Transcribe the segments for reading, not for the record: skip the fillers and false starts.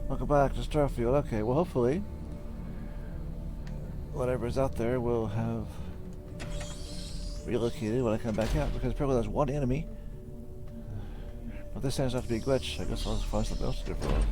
Welcome back to Starfield. Okay, well hopefully whatever's out there will have relocated when I come back out, because apparently there's one enemy. But this turns out to be a glitch. I guess I'll just find something else to do for it.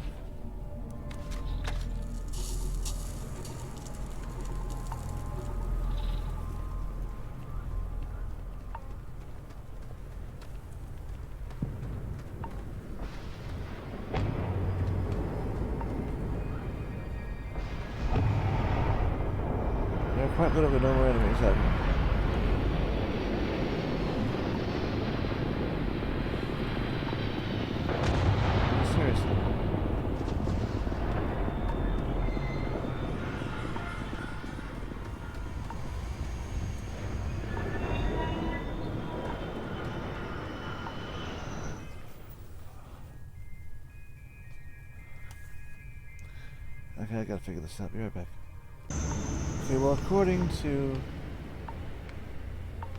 There are quite literally no more enemies out here. Seriously. Okay, I gotta figure this out. Be right back. Okay, well, according to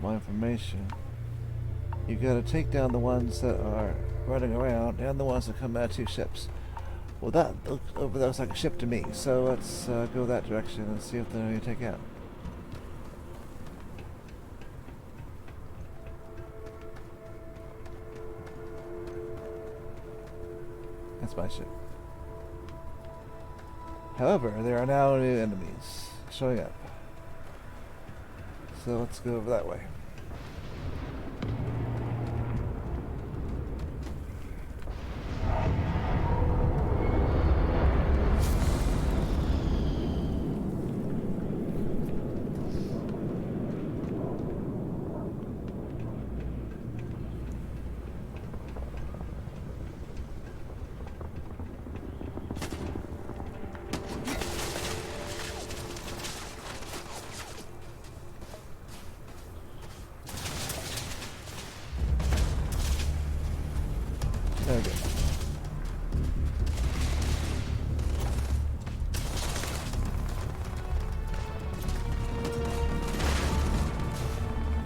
my information, you gotta take down the ones that are running around and the ones that come out of two ships. Well, that looks like a ship to me, so let's go that direction and see if they're going to take out. That's my ship. However, there are now new enemies showing up. So let's go over that way. There we go.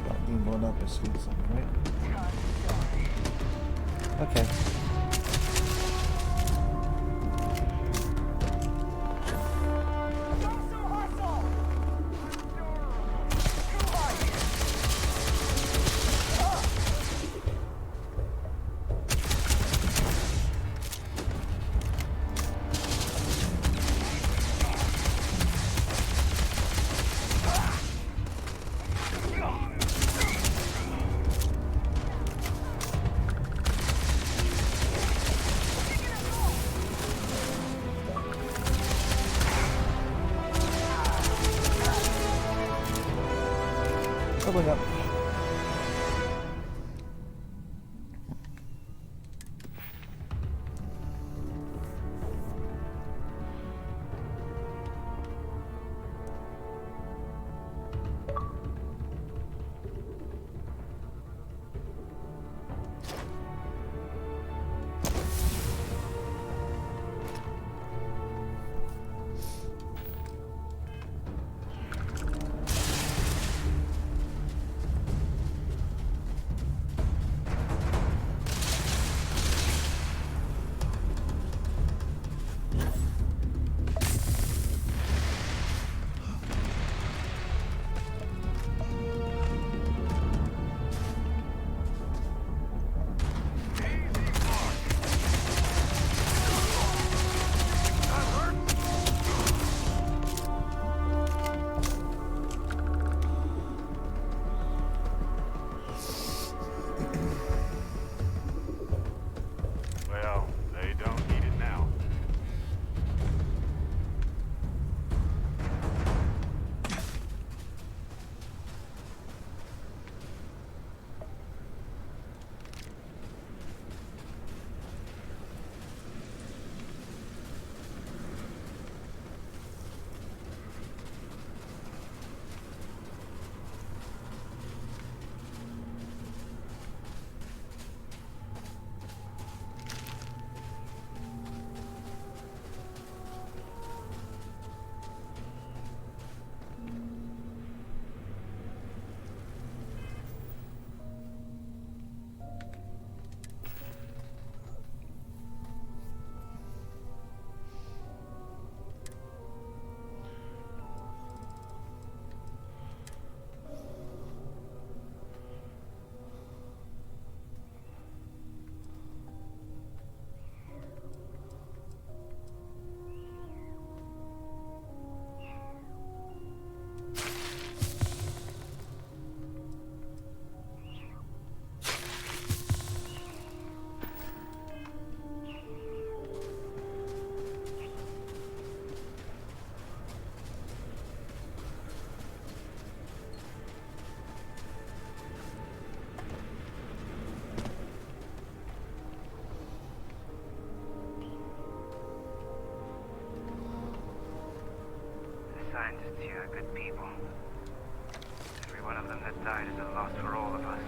Got being blown up is doing something, right? Okay. Coming up. scientists here are good people. Every one of them that died is a loss for all of us.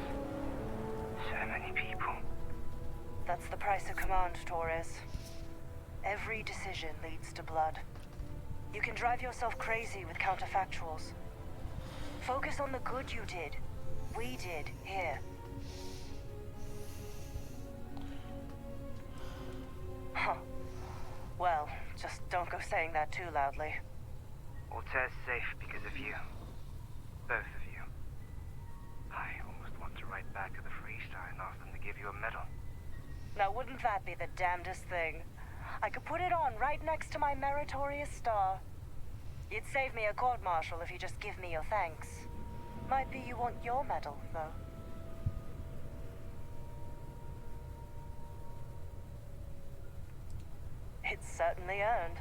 So many people. That's the price of command, Torres. Every decision leads to blood. You can drive yourself crazy with counterfactuals. Focus on the good you did. We did, here. Huh. Well, just don't go saying that too loudly. Altair's safe because of you. Both of you. I almost want to write back to the Freestar and ask them to give you a medal. Now wouldn't that be the damnedest thing? I could put it on right next to my meritorious star. You'd save me a court-martial if you just give me your thanks. Might be you want your medal, though. It's certainly earned.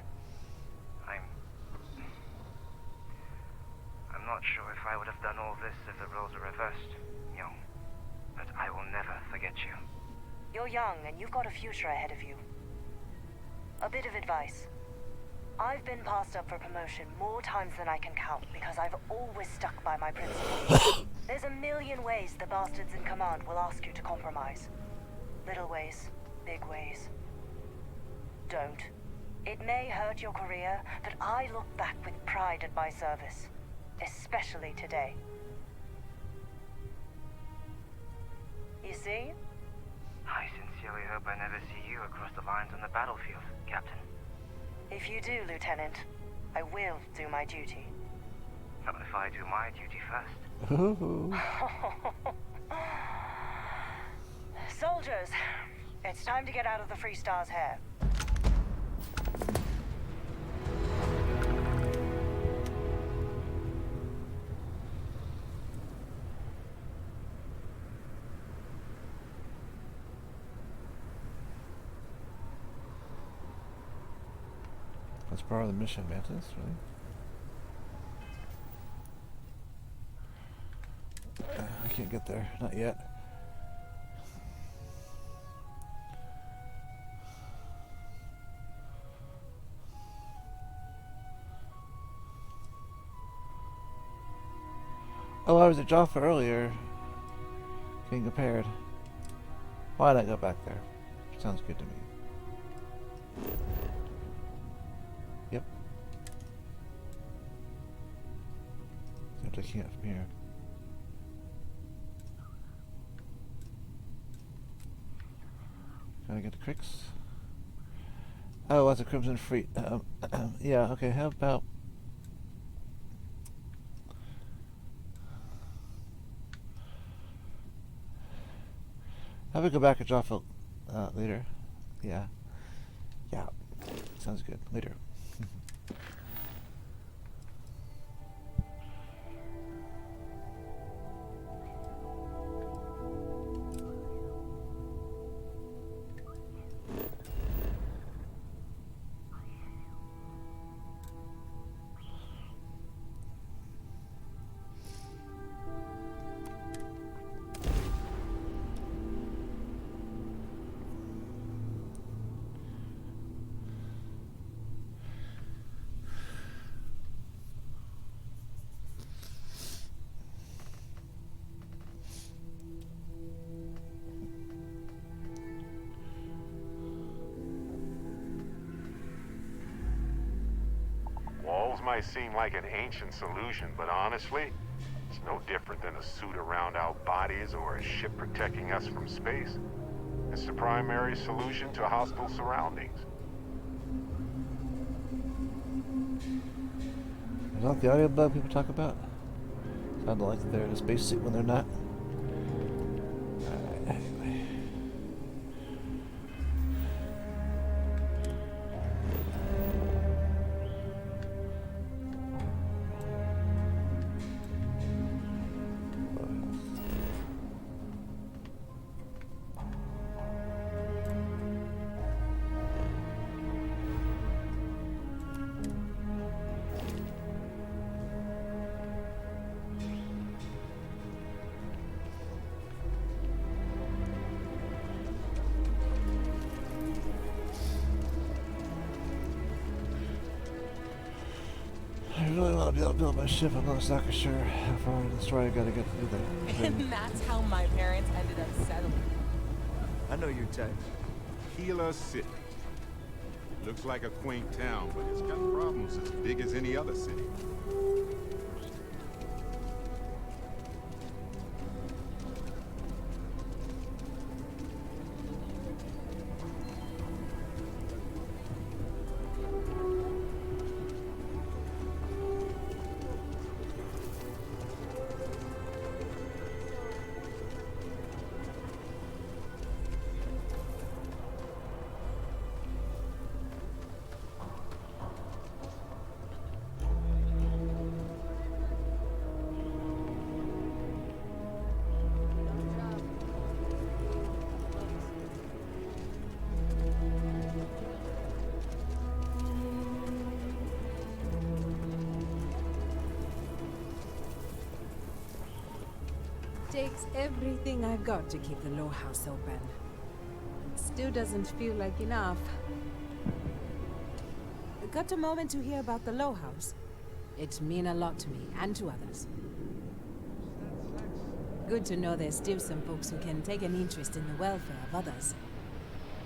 I'm not sure if I would have done all this if the roles were reversed, young. But I will never forget you. You're young, and you've got a future ahead of you. A bit of advice. I've been passed up for promotion more times than I can count because I've always stuck by my principles. There's a million ways the bastards in command will ask you to compromise. Little ways, big ways. Don't. It may hurt your career, but I look back with pride at my service. Especially today. You see? I sincerely hope I never see you across the lines on the battlefield, Captain. If you do, Lieutenant, I will do my duty. Not if I do my duty first. Ooh. Soldiers, it's time to get out of the Freestar's hair. That's part of the mission, Mantis, really? I can't get there, not yet. Oh, I was at Jaffa earlier, getting compared. Why not go back there? Sounds good to me. Yep. I'm taking it from here. Gotta get the cricks. Oh, that's a Crimson Free. Yeah, okay, how about... How about we go back to Jaffa later? Yeah. Yeah. Sounds good. Later. Might seem like an ancient solution, but honestly, it's no different than a suit around our bodies or a ship protecting us from space. It's the primary solution to hostile surroundings. Is that the audio bug people talk about? Sound like they're in a spacesuit when they're not. Alright, anyway. really want to be able to build my ship. I'm not exactly sure how far in the story I gotta get to do that thing. And that's how my parents ended up settling. I know your type. Akila City. Looks like a quaint town, but it's got problems as big as any other city. Takes everything I've got to keep the low house open. It still doesn't feel like enough. Got a moment to hear about the low house? It means a lot to me and to others. Good to know there's still some folks who can take an interest in the welfare of others.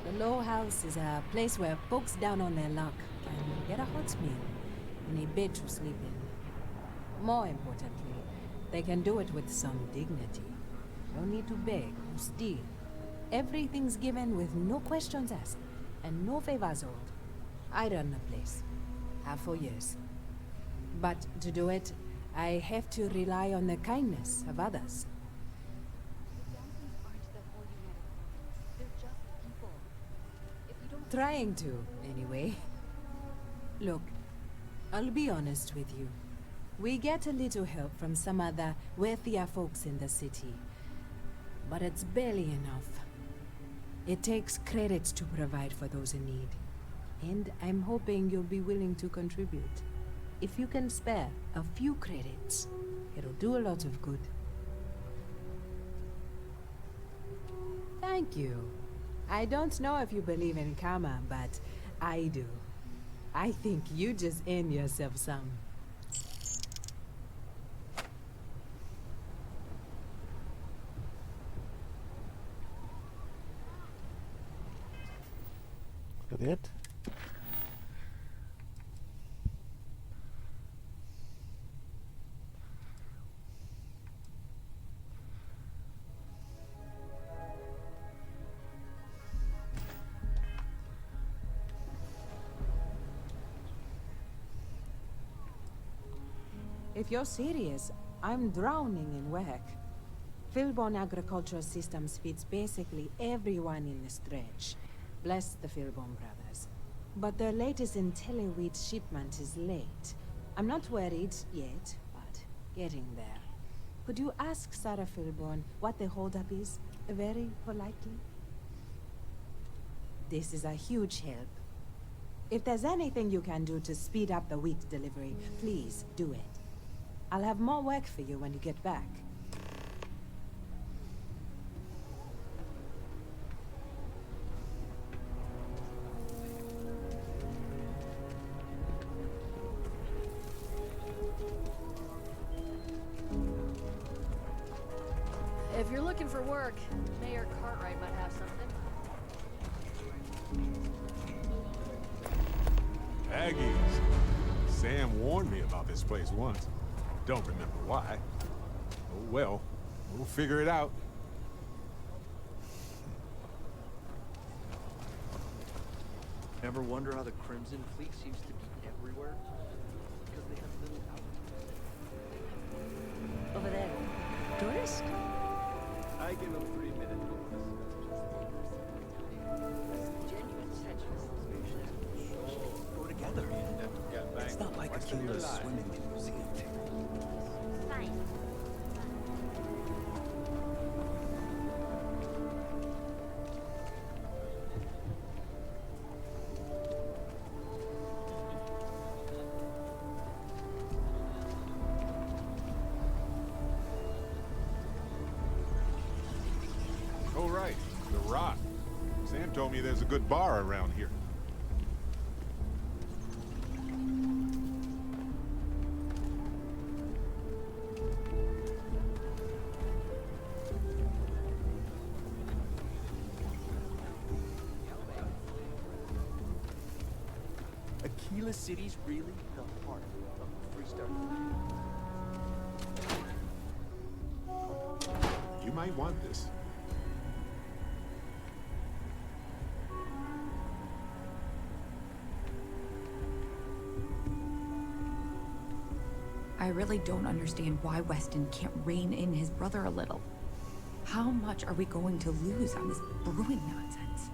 The low house is a place where folks down on their luck can get a hot meal and a bed to sleep in. More importantly, they can do it with some dignity. No need to beg or steal. Everything's given with no questions asked, and no favors owed. I run the place. Have for years. But to do it, I have to rely on the kindness of others. Trying to, anyway. Look, I'll be honest with you. We get a little help from some other wealthier folks in the city. But it's barely enough. It takes credits to provide for those in need. And I'm hoping you'll be willing to contribute. If you can spare a few credits, it'll do a lot of good. Thank you. I don't know if you believe in karma, but I do. I think you just earned yourself some. Got it? If you're serious, I'm drowning in work. Philbon Agricultural Systems feeds basically everyone in the stretch. Bless the Philbon brothers. But their latest IntelliWheat shipment is late. I'm not worried yet, but getting there. Could you ask Sarah Philbon what the holdup is? Very politely? This is a huge help. If there's anything you can do to speed up the wheat delivery, please do it. I'll have more work for you when you get back. If you're looking for work, Mayor Cartwright might have something. Aggies. Sam warned me about this place once. Don't remember why. Oh well, we'll figure it out. Ever wonder how the Crimson Fleet seems to be everywhere? Because they have little outlets. Over there. Tourist? I give them 3 minutes notice. Go together. It's not like Akila's swimming museum. Fine. Oh right, the Rock. Sam told me there's a good bar around here. Akila City's really the heart of the Freestar. You might want this. I really don't understand why Weston can't rein in his brother a little. How much are we going to lose on this brewing nonsense?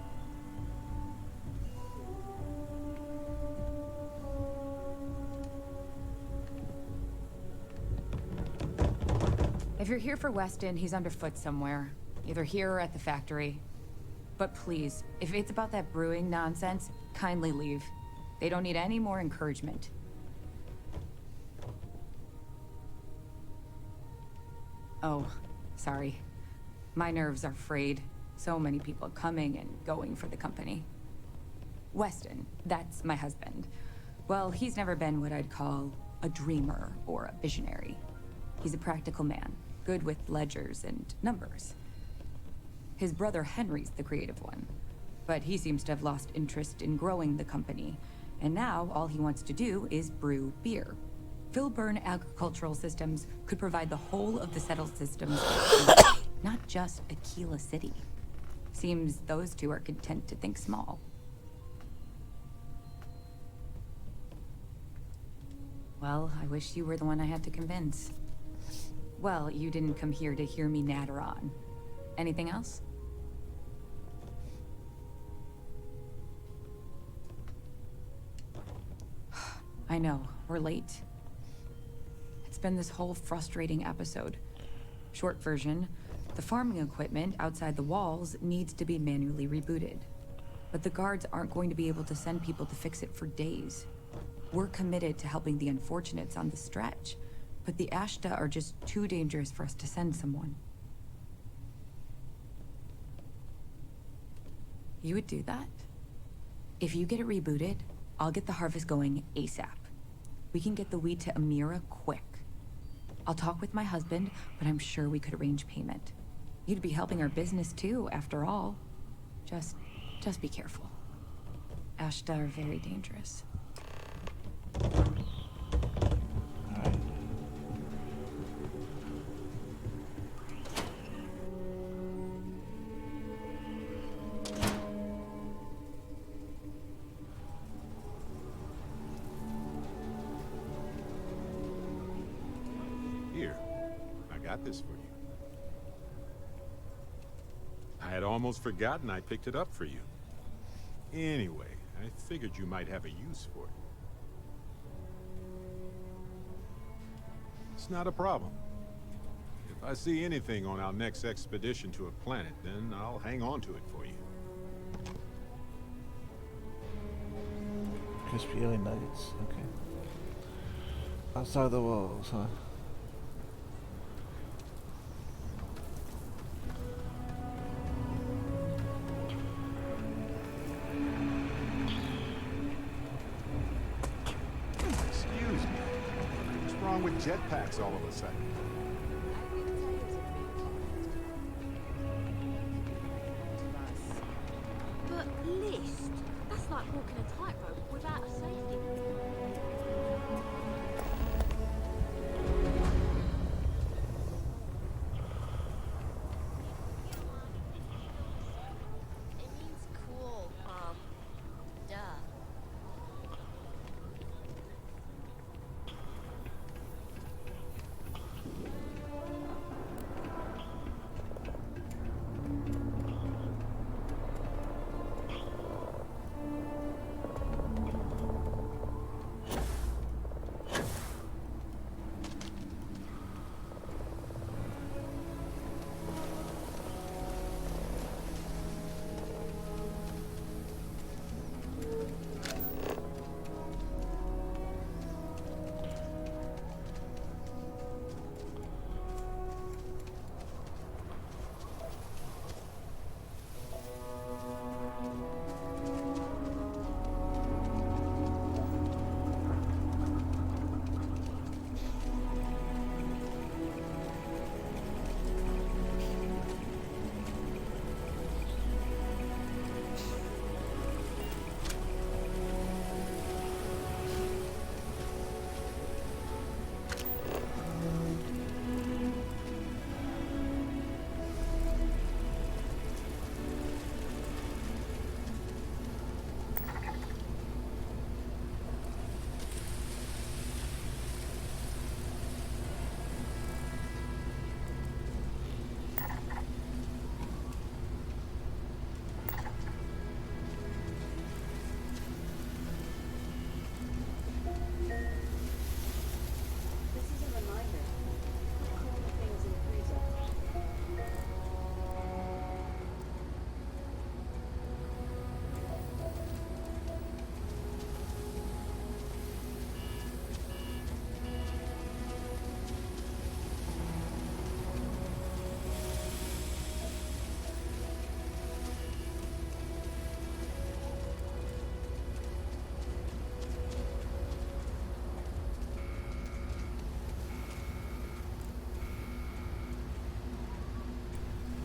If you're here for Weston, he's underfoot somewhere. Either here or at the factory. But please, if it's about that brewing nonsense, kindly leave. They don't need any more encouragement. Oh, sorry. My nerves are frayed. So many people coming and going for the company. Weston, that's my husband. Well, he's never been what I'd call a dreamer or a visionary. He's a practical man, good with ledgers and numbers. His brother Henry's the creative one, but he seems to have lost interest in growing the company, and now all he wants to do is brew beer. Filburn Agricultural Systems could provide the whole of the settled systems, not just Akila City. Seems those two are content to think small. Well, I wish you were the one I had to convince. Well, you didn't come here to hear me natter on. Anything else? I know, we're late. It's been this whole frustrating episode. Short version, the farming equipment outside the walls needs to be manually rebooted. But the guards aren't going to be able to send people to fix it for days. We're committed to helping the unfortunates on the stretch, but the Ashta are just too dangerous for us to send someone. You would do that? If you get it rebooted, I'll get the harvest going ASAP. We can get the wheat to Amira quick. I'll talk with my husband, but I'm sure we could arrange payment. You'd be helping our business too, after all. Just be careful. Ashta are very dangerous. Here, I got this for you. I had almost forgotten I picked it up for you. Anyway, I figured you might have a use for it. It's not a problem. If I see anything on our next expedition to a planet, then I'll hang on to it for you. Crispy alien nuggets. Okay. Outside the walls, huh? Excuse me. What's wrong with jetpacks all of a sudden? But list, that's like walking a tightrope without a safety. It means cool, duh.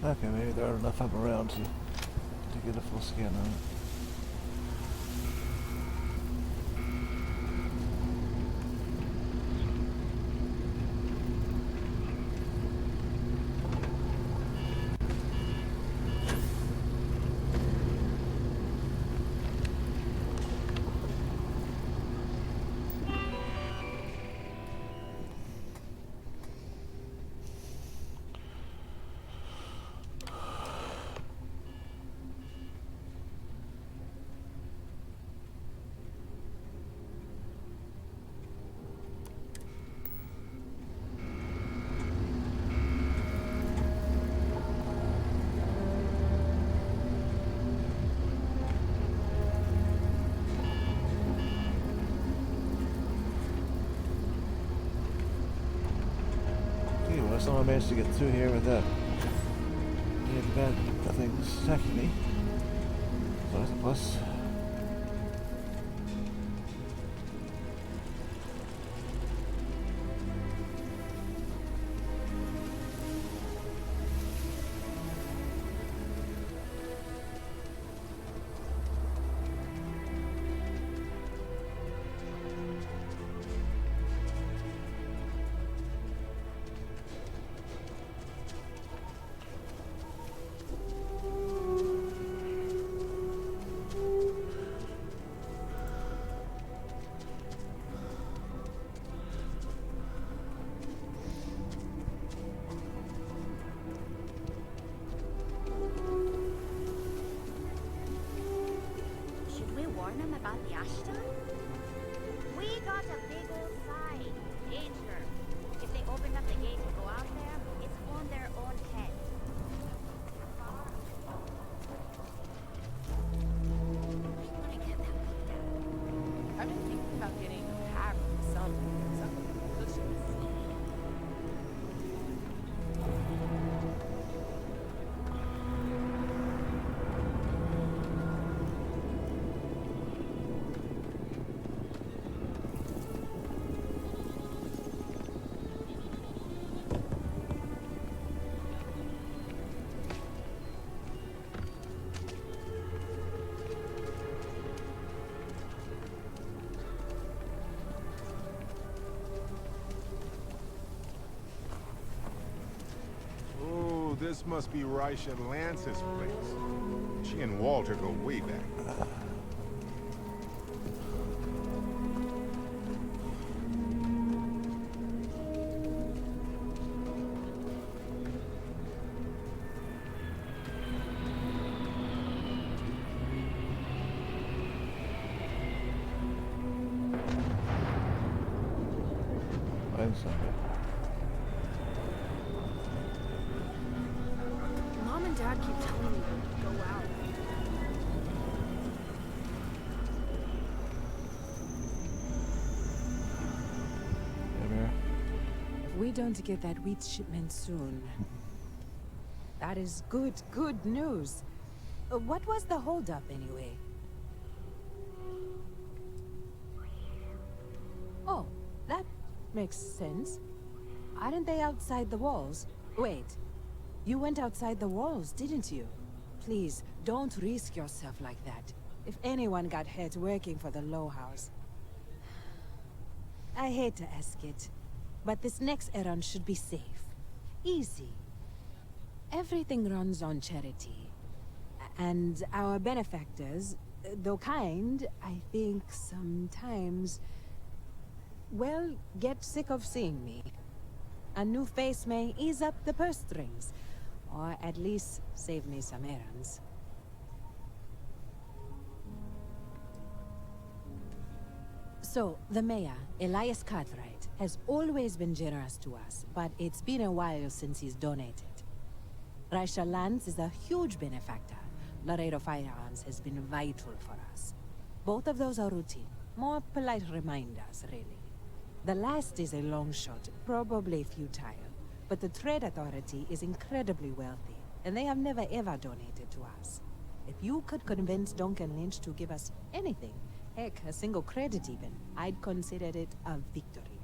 Okay, maybe there aren't enough of them around to get a full scan on it. Someone managed to get through here without any of the bad things attacking me. So that's a plus. Should we warn them about the Ashton? We got a big old sign. Danger. If they open up the gate to go out there, it's on their own head. I wanna get that looked at. I've been thinking about getting hacked or something cushions. This must be Raisha and Lance's place. She and Walter go way back. Find something. Mom and Dad keep telling me to go out. If we don't get that wheat shipment soon, that is good news. What was the holdup anyway? Oh, that makes sense. Aren't they outside the walls? Wait, you went outside the walls, didn't you? Please, don't risk yourself like that. If anyone got hurt working for the Low House. I hate to ask it, but this next errand should be safe. Easy. Everything runs on charity. And our benefactors, though kind, I think sometimes, well, get sick of seeing me. A new face may ease up the purse strings, or at least save me some errands. So, the mayor, Elias Cartwright, has always been generous to us, but it's been a while since he's donated. Raisha Lance is a huge benefactor. Laredo Firearms has been vital for us. Both of those are routine, more polite reminders, really. The last is a long shot, probably futile, but the Trade Authority is incredibly wealthy, and they have never ever donated to us. If you could convince Duncan Lynch to give us anything, heck, a single credit even, I'd consider it a victory.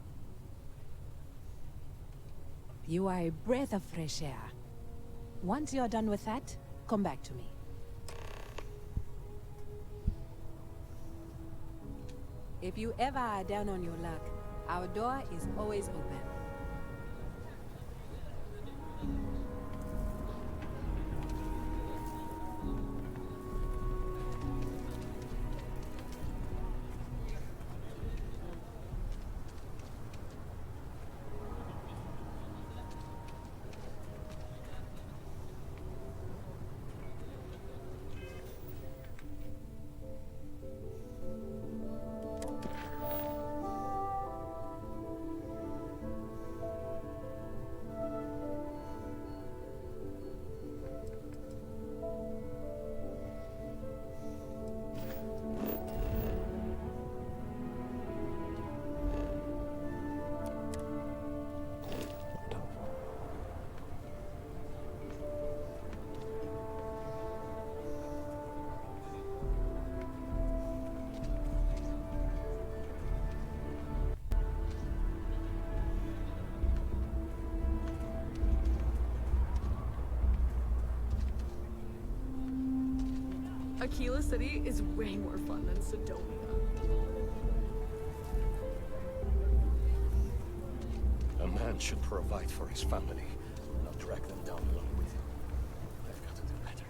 You are a breath of fresh air. Once you're done with that, come back to me. If you ever are down on your luck, our door is always open. Akila City is way more fun than Sodomia. A man should provide for his family, not drag them down along with him. I've got to do better.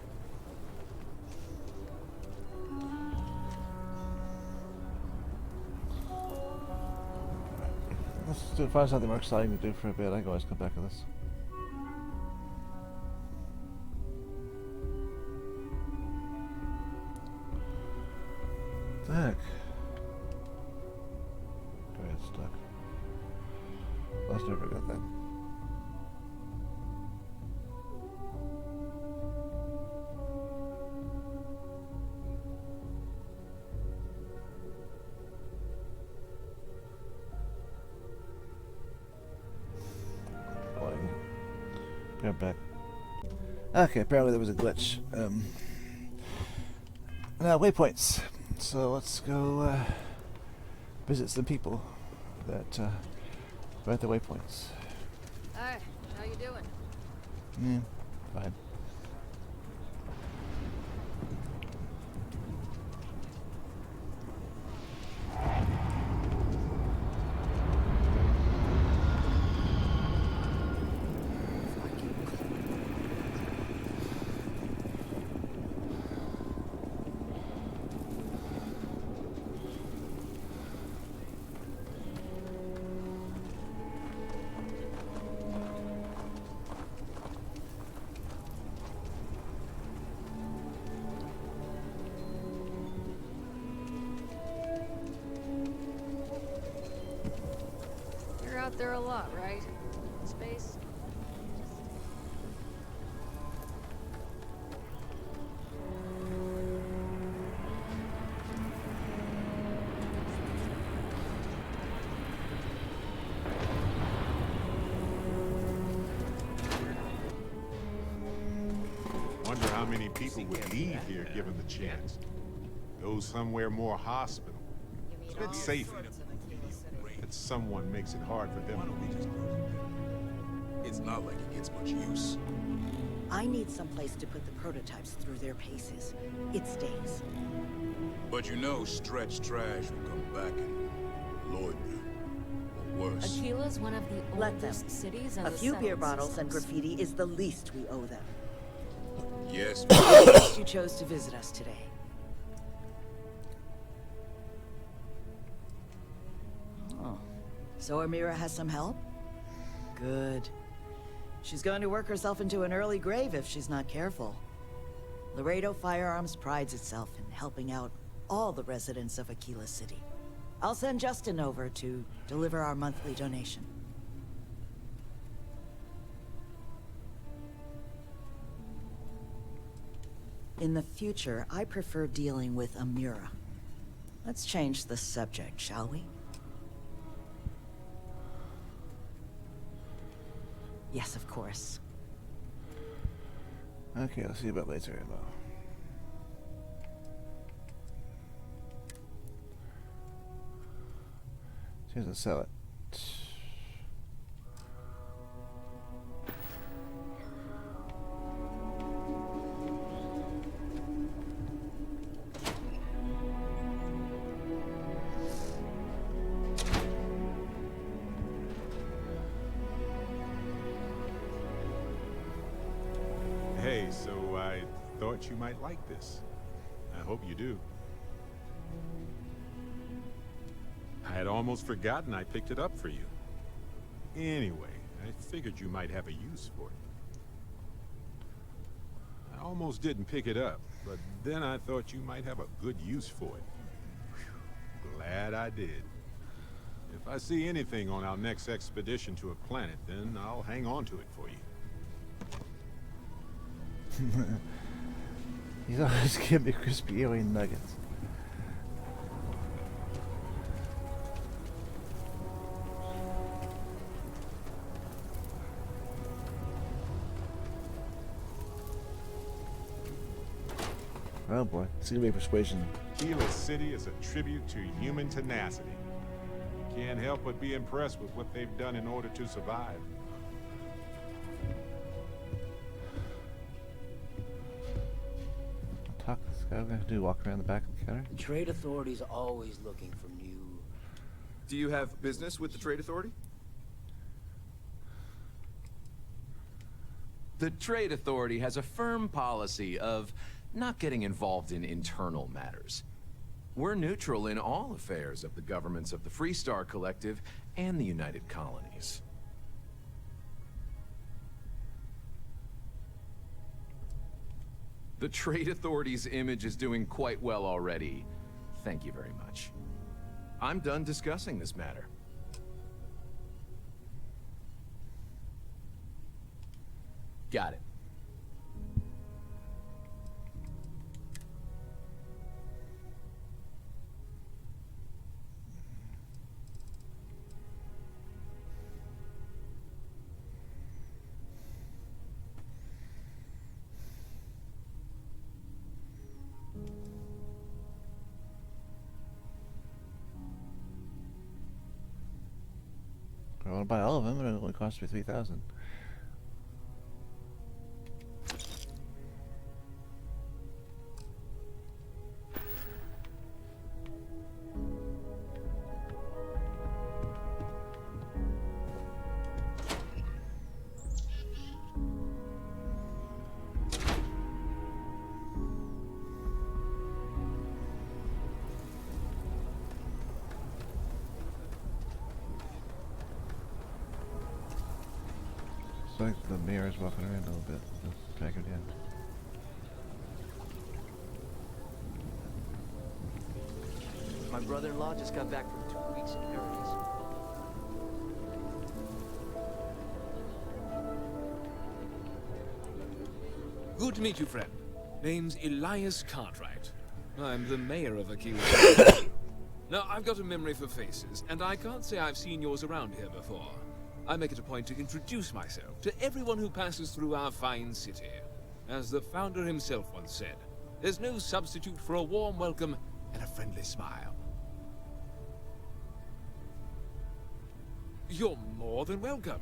Let's find something more exciting to do for a bit. I can always come back to this. What the heck? Do I get stuck? Let's never get that. Grab back. Okay, apparently there was a glitch. Now waypoints. So let's go visit some people that are at the waypoints. Hi, how you doing? Yeah, fine. You're out there a lot, right? In space? Wonder how many people would leave here given the chance. Go somewhere more hospitable. A bit safer. That someone makes it hard for them. It's not like it gets much use. I need some place to put the prototypes through their paces. It stays. But you know, stretch trash will come back and load you. Or worse. Aquila's one of the Let them. oldest cities in A the few beer settled bottles and systems. graffiti is the least we owe them. Yes. You chose to visit us today. Oh. So Amira has some help? Good. She's going to work herself into an early grave if she's not careful. Laredo Firearms prides itself in helping out all the residents of Akila City. I'll send Justin over to deliver our monthly donation. In the future, I prefer dealing with Amira. Let's change the subject, shall we? Yes, of course. Okay, I'll see you about laser ammo. She doesn't sell it. Hey, so I thought you might like this. I hope you do. I had almost forgotten I picked it up for you. Anyway, I figured you might have a use for it. I almost didn't pick it up, but then I thought you might have a good use for it. Whew, glad I did. If I see anything on our next expedition to a planet, then I'll hang on to it for you. He's always giving me crispy alien nuggets. Oh boy, it's gonna be persuasion. Akila City is a tribute to human tenacity. Can't help but be impressed with what they've done in order to survive. Talk to this guy. We're gonna do walk around the back of the counter. The trade authority's always looking for new... Do you have business with the trade authority? The trade authority has a firm policy of not getting involved in internal matters. We're neutral in all affairs of the governments of the Freestar Collective and the United Colonies. The trade authority's image is doing quite well already. Thank you very much. I'm done discussing this matter. Got it. I want to buy all of them, and it only costs me 3,000. It's like the mirror's walking around a little bit. Let's track it down. My brother-in-law just got back from 2 weeks in Paradise. Good to meet you, friend. Name's Elias Cartwright. I'm the mayor of Akila City. Now, I've got a memory for faces, and I can't say I've seen yours around here before. I make it a point to introduce myself to everyone who passes through our fine city. As the founder himself once said, there's no substitute for a warm welcome and a friendly smile. You're more than welcome.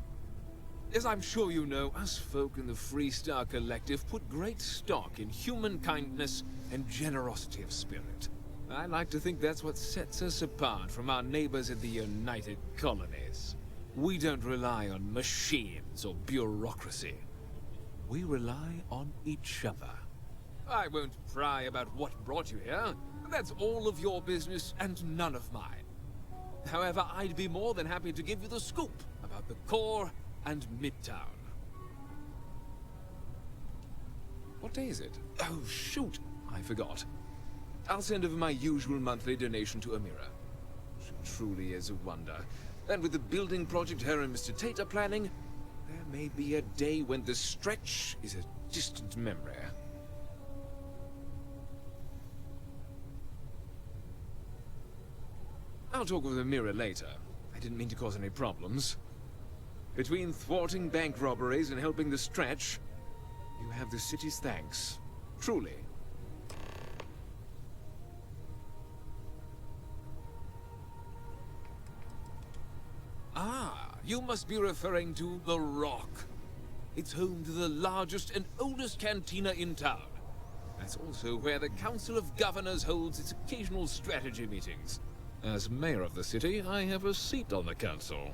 As I'm sure you know, us folk in the Freestar Collective put great stock in human kindness and generosity of spirit. I like to think that's what sets us apart from our neighbors in the United Colonies. We don't rely on machines or bureaucracy. We rely on each other. I won't pry about what brought you here. That's all of your business and none of mine. However, I'd be more than happy to give you the scoop about the core and Midtown. What day is it? Oh, shoot. I forgot. I'll send over my usual monthly donation to Amira. She truly is a wonder. And with the building project her and Mr. Tate are planning, there may be a day when the stretch is a distant memory. I'll talk with Amira later. I didn't mean to cause any problems. Between thwarting bank robberies and helping the stretch, you have the city's thanks. Truly. Ah, you must be referring to The Rock. It's home to the largest and oldest cantina in town. That's also where the Council of Governors holds its occasional strategy meetings. As mayor of the city, I have a seat on the council.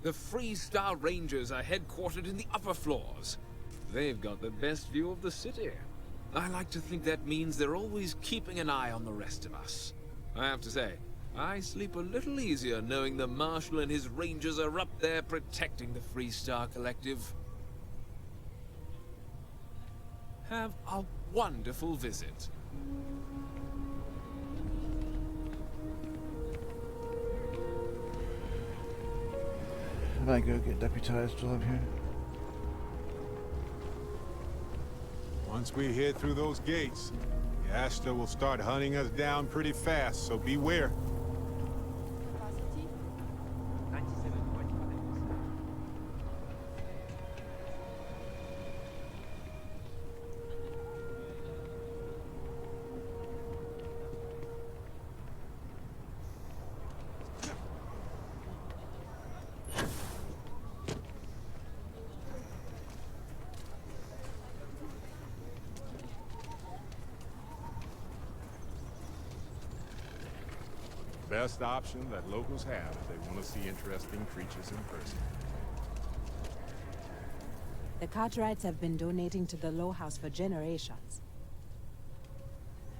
The Freestar Rangers are headquartered in the upper floors. They've got the best view of the city. I like to think that means they're always keeping an eye on the rest of us. I have to say, I sleep a little easier knowing the Marshal and his rangers are up there protecting the Freestar Collective. Have a wonderful visit. Can I go get deputized while I'm here? Once we head through those gates, the Ashta will start hunting us down pretty fast, so beware. Best option that locals have if they want to see interesting creatures in person. The Cartwrights have been donating to the Low House for generations.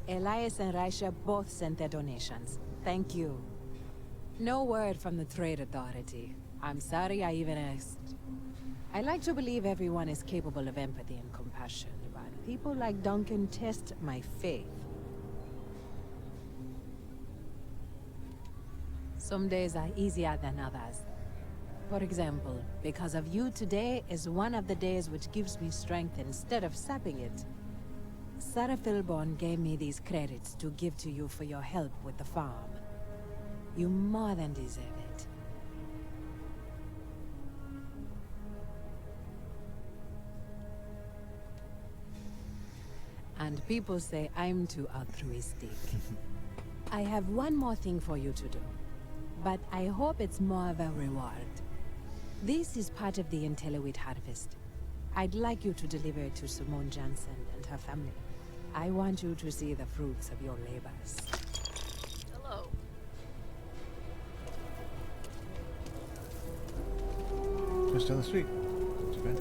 Elias and Raisha both sent their donations. Thank you. No word from the Trade Authority. I'm sorry I even asked. I like to believe everyone is capable of empathy and compassion, but people like Duncan test my faith. Some days are easier than others. For example, because of you today is one of the days which gives me strength instead of sapping it. Sarah Philborn gave me these credits to give to you for your help with the farm. You more than deserve it. And people say I'm too altruistic. I have one more thing for you to do. But I hope it's more of a reward. This is part of the Intelliwit harvest. I'd like you to deliver it to Simone Jansen and her family. I want you to see the fruits of your labors. Hello. Just down the street. Not too bad.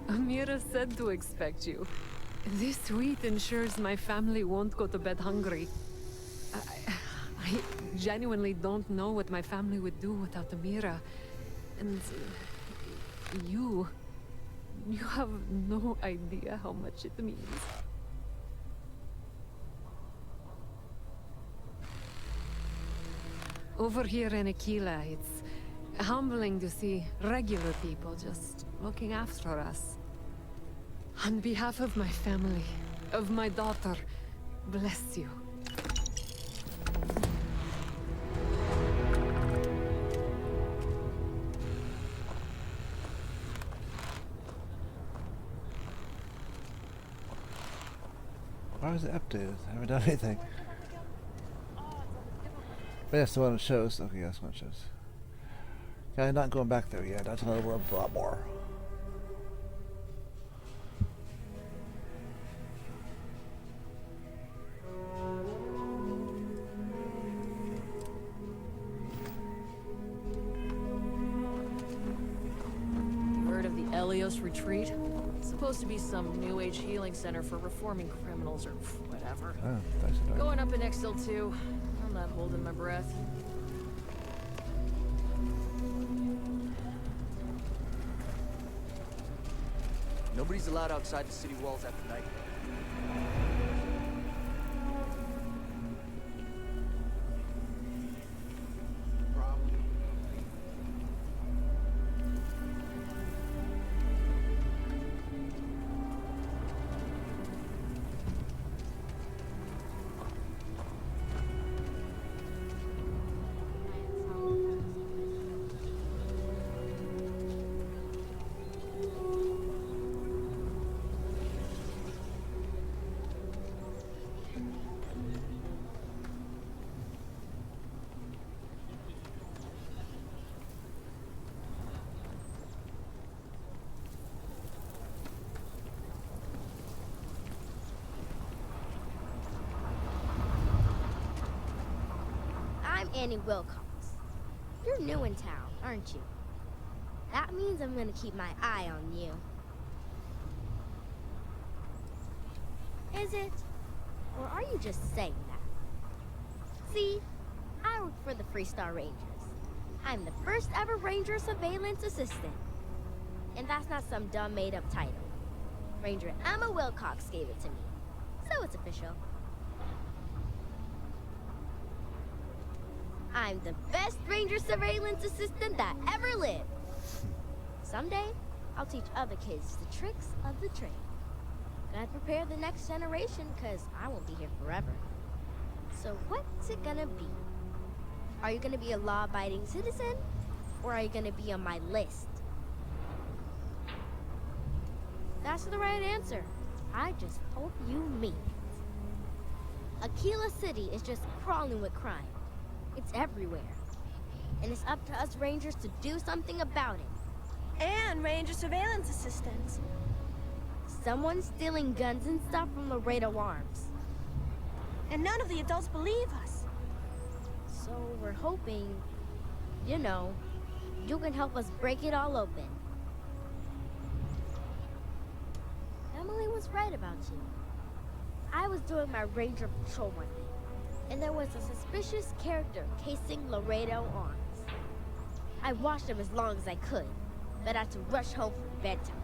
Amira said to expect you. This wheat ensures my family won't go to bed hungry. I genuinely don't know what my family would do without Amira. And you have no idea how much it means. Over here in Akila, it's humbling to see regular people just looking after us. On behalf of my family, of my daughter, bless you. Why was it updated? I haven't done anything. But that's the one it shows. Okay, that's what it shows. Yeah, I'm not going back there yet. I'll tell you a lot more. Retreat. It's supposed to be some new age healing center for reforming criminals or whatever. Oh, thanks for Going up in Exil 2. I'm not holding my breath. Nobody's allowed outside the city walls after night. I'm Annie Wilcox. You're new in town, aren't you? That means I'm gonna keep my eye on you. Is it? Or are you just saying that? See, I work for the Freestar Rangers. I'm the first ever Ranger Surveillance Assistant. And that's not some dumb made-up title. Ranger Emma Wilcox gave it to me. So it's official. I'm the best Ranger Surveillance Assistant that ever lived. Someday, I'll teach other kids the tricks of the trade. Gotta prepare the next generation, because I won't be here forever. So what's it gonna be? Are you gonna be a law-abiding citizen? Or are you gonna be on my list? That's the right answer. I just hope you mean it. Akila City is just crawling with crime. It's everywhere. And it's up to us Rangers to do something about it. And Ranger Surveillance Assistants. Someone's stealing guns and stuff from Laredo Arms. And none of the adults believe us. So we're hoping, you know, you can help us break it all open. Emily was right about you. I was doing my ranger patrol one day, and there was a suspicious character casing Laredo Arms. I watched him as long as I could, but I had to rush home for bedtime.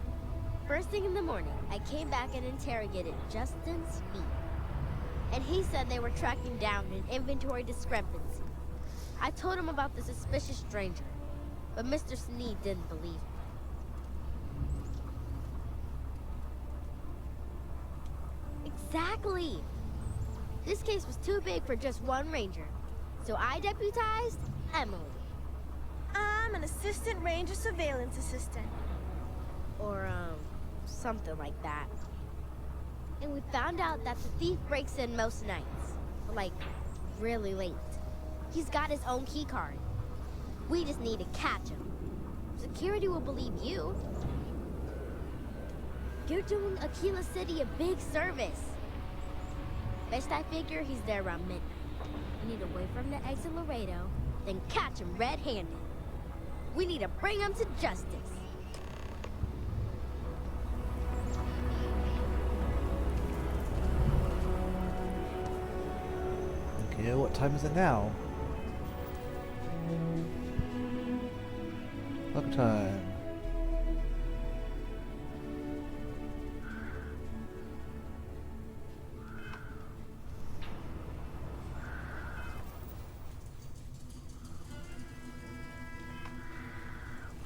First thing in the morning, I came back and interrogated Justin Sneed. And he said they were tracking down an inventory discrepancy. I told him about the suspicious stranger, but Mr. Sneed didn't believe me. Exactly! This case was too big for just one ranger, so I deputized Emily. I'm an Assistant Ranger Surveillance Assistant. Or, something like that. And we found out that the thief breaks in most nights. Like, really late. He's got his own key card. We just need to catch him. Security will believe you. You're doing Akila City a big service. Best I figure he's there around midnight. We need to wait for him to exit Laredo, then catch him red-handed. We need to bring him to justice. Okay, what time is it now? Look time.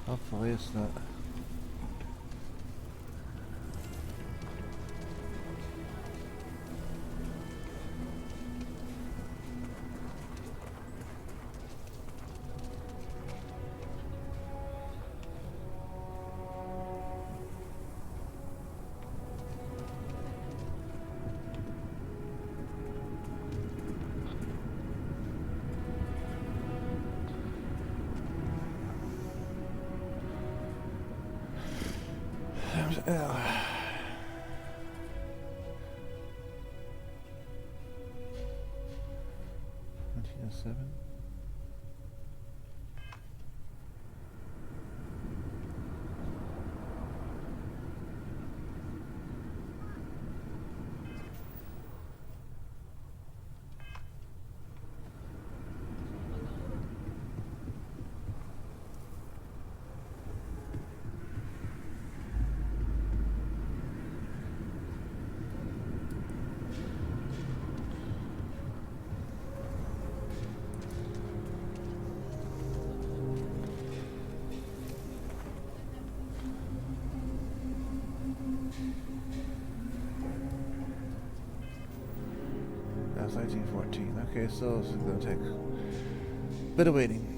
Hopefully it's not. Seven. That's 1914. Okay, so this is going to take a bit of waiting.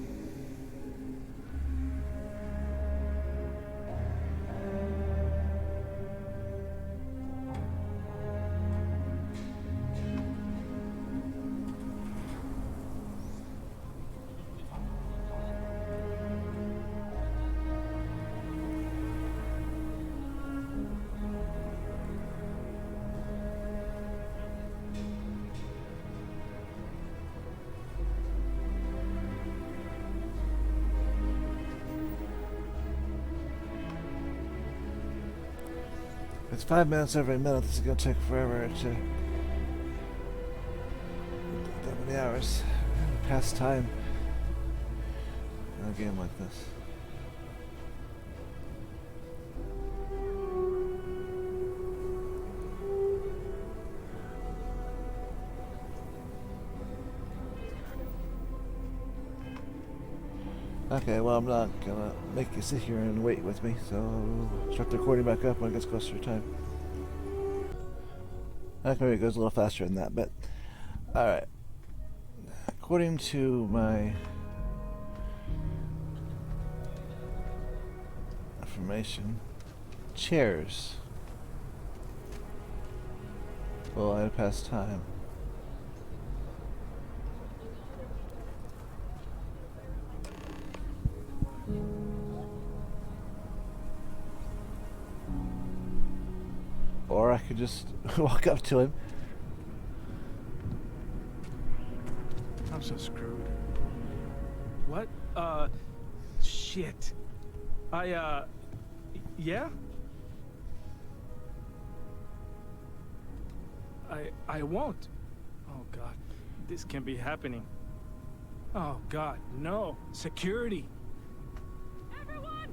it's 5 minutes every minute. This is gonna take forever to. That many hours. Past time. In a game like this. Okay, well, I'm not gonna make you sit here and wait with me, so I'll start the recording back up when it gets closer to time. Maybe it goes a little faster than that, but alright. According to my information, chairs will I pass time. Or I could just walk up to him. I'm so screwed. What? Shit. Yeah? I won't. Oh, God. This can't be happening. Oh, God, no. Security. Everyone,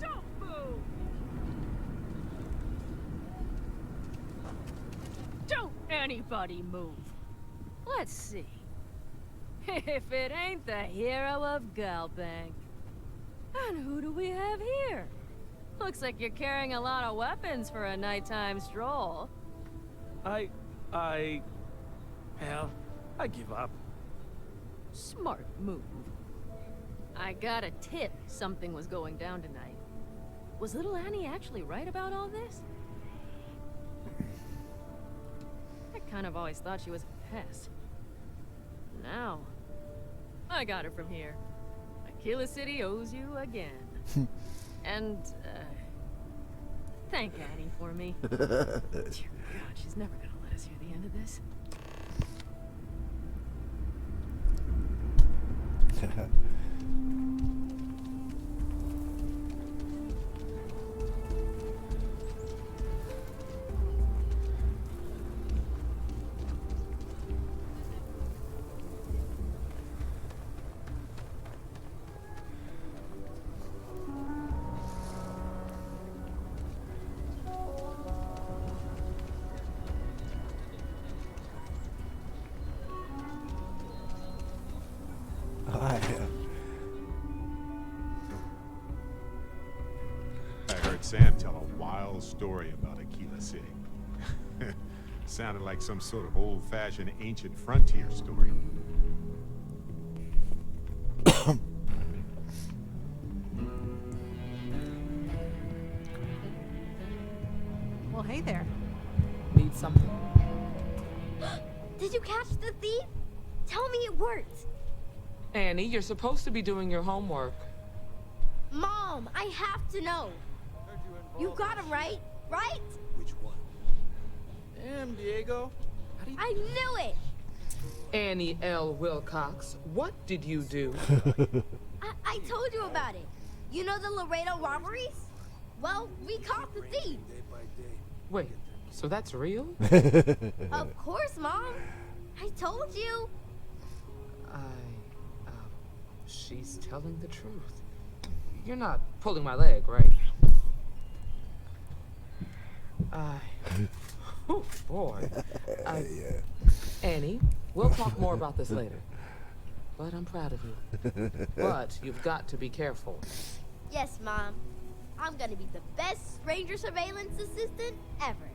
don't move! Don't anybody move. Let's see. If it ain't the hero of Galbank. And who do we have here? Looks like you're carrying a lot of weapons for a nighttime stroll. Hell, I give up. Smart move. I got a tip something was going down tonight. Was little Annie actually right about all this? I kind of always thought she was a pest. Now, I got her from here. Akila City owes you again. And, thank Annie for me. Dear God, she's never gonna let us hear the end of this. Sam tell a wild story about Akila City. Sounded like some sort of old-fashioned ancient frontier story. Well, hey there. Need something? Did you catch the thief? Tell me it worked. Annie, you're supposed to be doing your homework. Mom, I have to know. You got him right, right? Which one? Damn, Diego. I knew it! Annie L. Wilcox, what did you do? I told you about it. You know the Laredo robberies? Well, we caught the thief. Wait, so that's real? Of course, Mom. I told you. She's telling the truth. You're not pulling my leg, right? Oh, boy. Annie, we'll talk more about this later. But I'm proud of you. But you've got to be careful. Yes, Mom. I'm gonna be the best stranger surveillance assistant ever.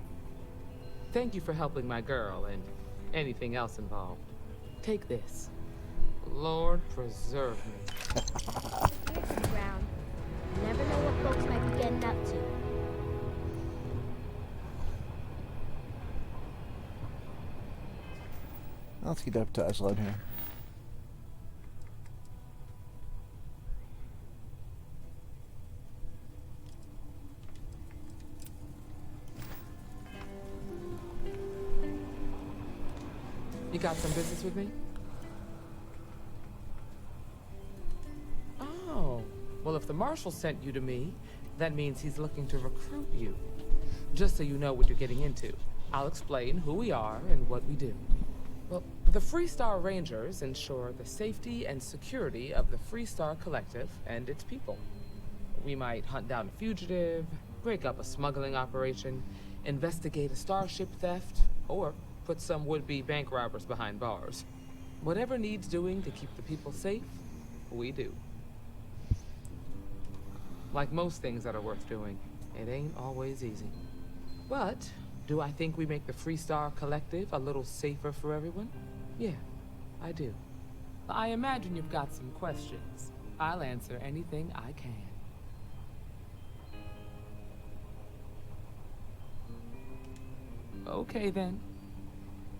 Thank you for helping my girl and anything else involved. Take this. Lord preserve me. Here's the ground. You never know what folks might be getting up to. Let's get up to Aslan here. You got some business with me? Oh, well, if the marshal sent you to me, that means he's looking to recruit you. just so you know what you're getting into. I'll explain who we are and what we do. Well, the Freestar Rangers ensure the safety and security of the Freestar Collective and its people. We might hunt down a fugitive, break up a smuggling operation, investigate a starship theft, or put some would-be bank robbers behind bars. Whatever needs doing to keep the people safe, we do. Like most things that are worth doing, it ain't always easy. But do I think we make the Freestar Collective a little safer for everyone? Yeah, I do. I imagine you've got some questions. I'll answer anything I can. Okay then.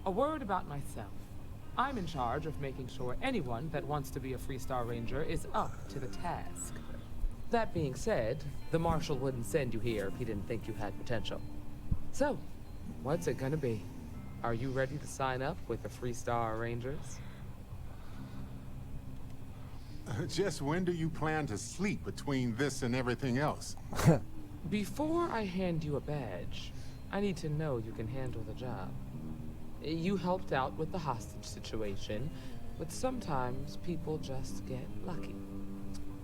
A word about myself. I'm in charge of making sure anyone that wants to be a Freestar Ranger is up to the task. That being said, the Marshal wouldn't send you here if he didn't think you had potential. So, what's it gonna be? Are you ready to sign up with the Freestar Rangers? Just when do you plan to sleep between this and everything else? Before I hand you a badge, I need to know you can handle the job. You helped out with the hostage situation, but sometimes people just get lucky.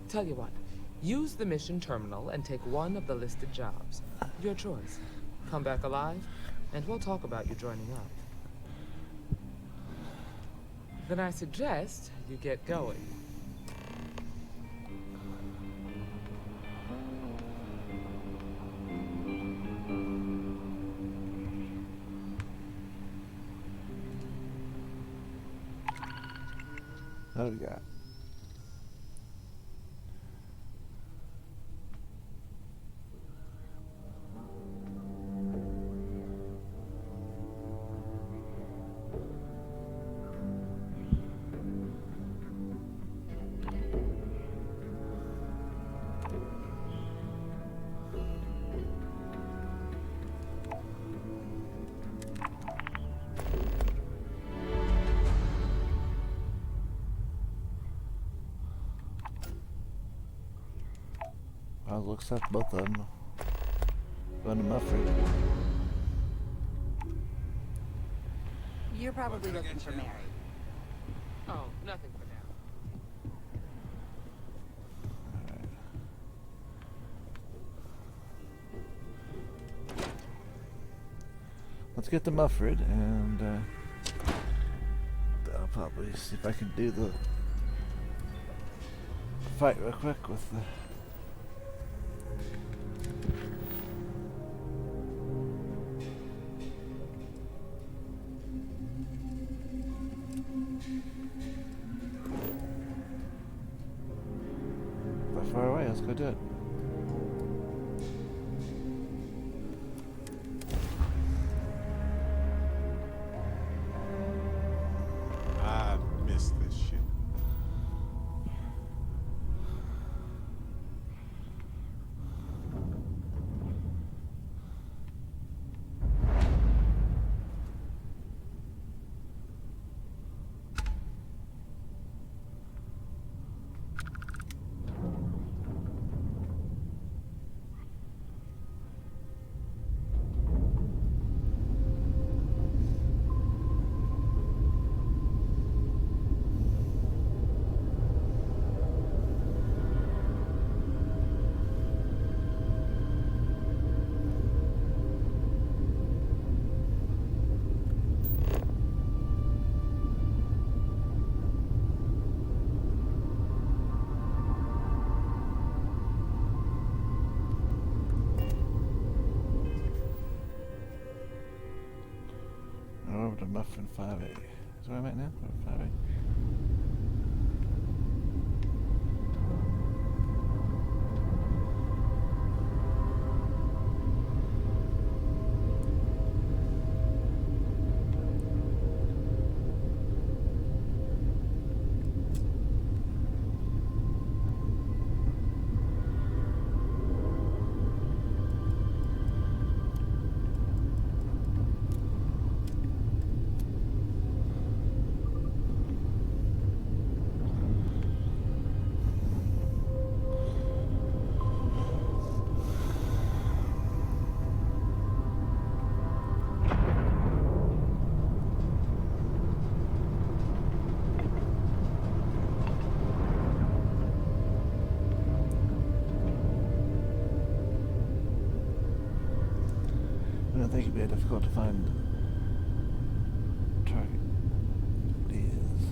Tell you what, use the mission terminal and take one of the listed jobs. Your choice. Come back alive, and we'll talk about you joining up. Then I suggest you get going. What do we got? Well, looks like both of them going to Mufford. You're probably looking for Mary. Oh, nothing for now. Let's get to Mufford, and I'll probably see if I can do the fight real quick with the... Far away, let's go do it. I miss this shit. Over to Muffin 5A. Is where I'm at now? 5A. think it'd be difficult to find target. Is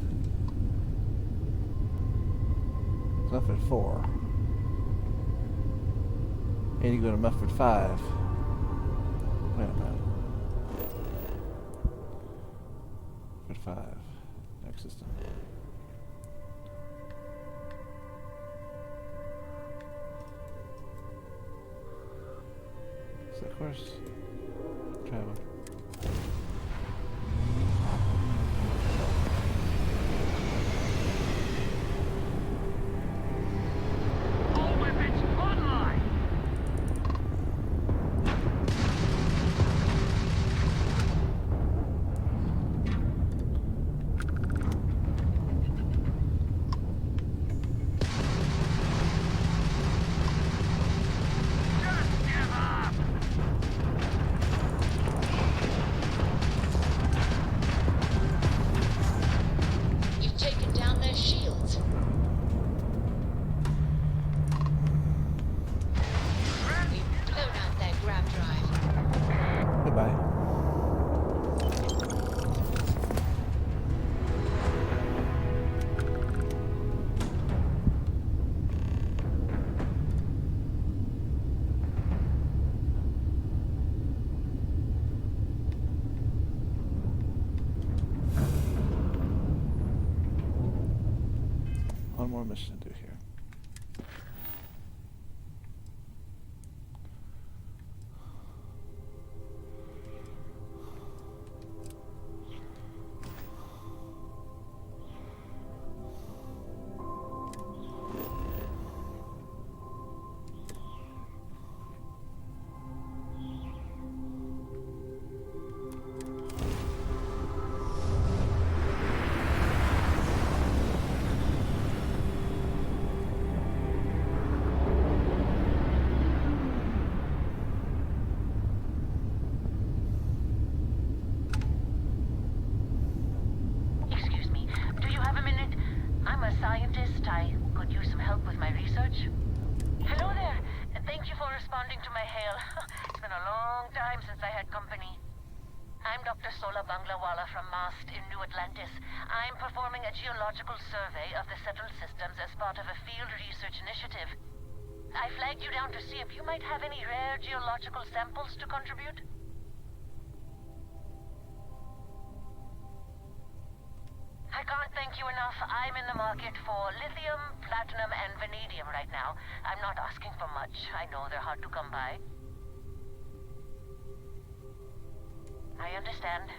Mufford 4. And you go to Mufford 5. Wait a minute. Mufford 5. Next system. So of course, travel. All weapons online. Just give up. You've taken down their shields. We've blown out their grav drive. Goodbye. One more mission to do here. Excuse me, do you have a minute? I'm a scientist. I could use some help with my research. Hello there. Thank you for responding to my hail. It's been a long time since I had company. I'm Dr. Sola Banglawala from MAST in New Atlantis. I'm performing a geological survey of the settled systems as part of a field research initiative. I flagged you down to see if you might have any rare geological samples to contribute. I can't thank you enough. I'm in the market for lithium, platinum, and vanadium right now. I'm not asking for much. I know they're hard to come by. I understand.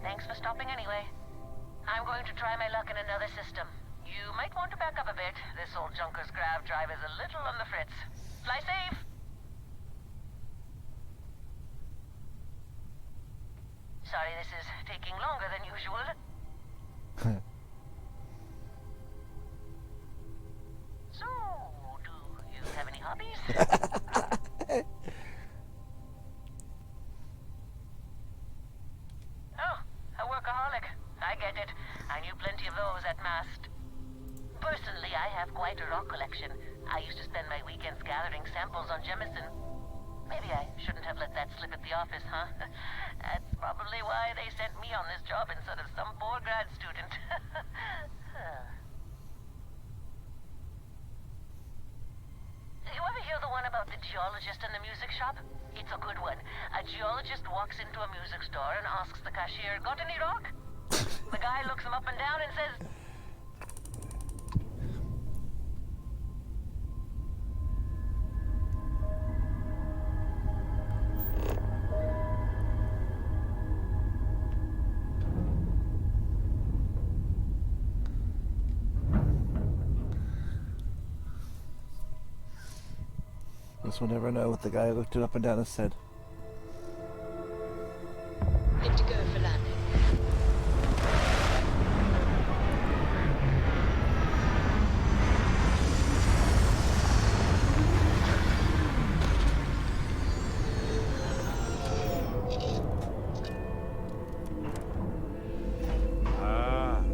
Thanks for stopping anyway. I'm going to try my luck in another system. You might want to back up a bit. This old junker's grav drive is a little on the fritz. Fly safe! Sorry this is taking longer than usual. So, do you have any hobbies? Oh, a workaholic. I get it. I knew plenty of those at MAST. Personally, I have quite a rock collection. I used to spend my weekends gathering samples on Jemison. Maybe I shouldn't have let that slip at the office, huh? That's probably why they sent me on this job instead of some poor grad student. You ever hear the one about the geologist in the music shop? It's a good one. A geologist walks into a music store and asks the cashier, "Got any rock?" The guy looks him up and down and says, Guess we'll never know what the guy looked it up and down and said. "Good to go for landing."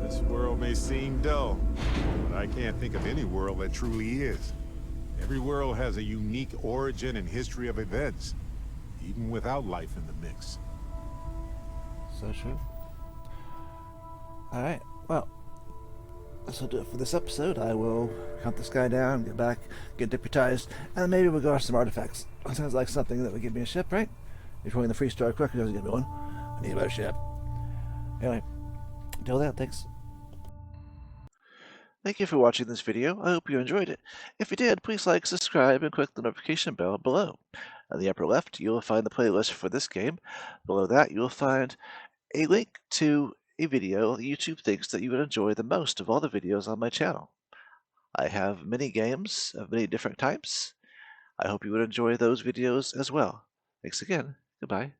This world may seem dull, but I can't think of any world that truly is. Every world has a unique origin and history of events. even without life in the mix. So true. Alright, well, that'll do it for this episode. I will hunt this guy down, get back, get deputized, and maybe we'll go after some artifacts. That sounds like something that would give me a ship, right? If you're the Freestar quick, doesn't give me one. I need a better ship. Anyway, until then, thanks. Thank you for watching this video. I hope you enjoyed it. If you did, please like, subscribe, and click the notification bell below. On the upper left, you will find the playlist for this game. Below that, you will find a link to a video that YouTube thinks that you would enjoy the most of all the videos on my channel. I have many games of many different types. I hope you would enjoy those videos as well. Thanks again. Goodbye.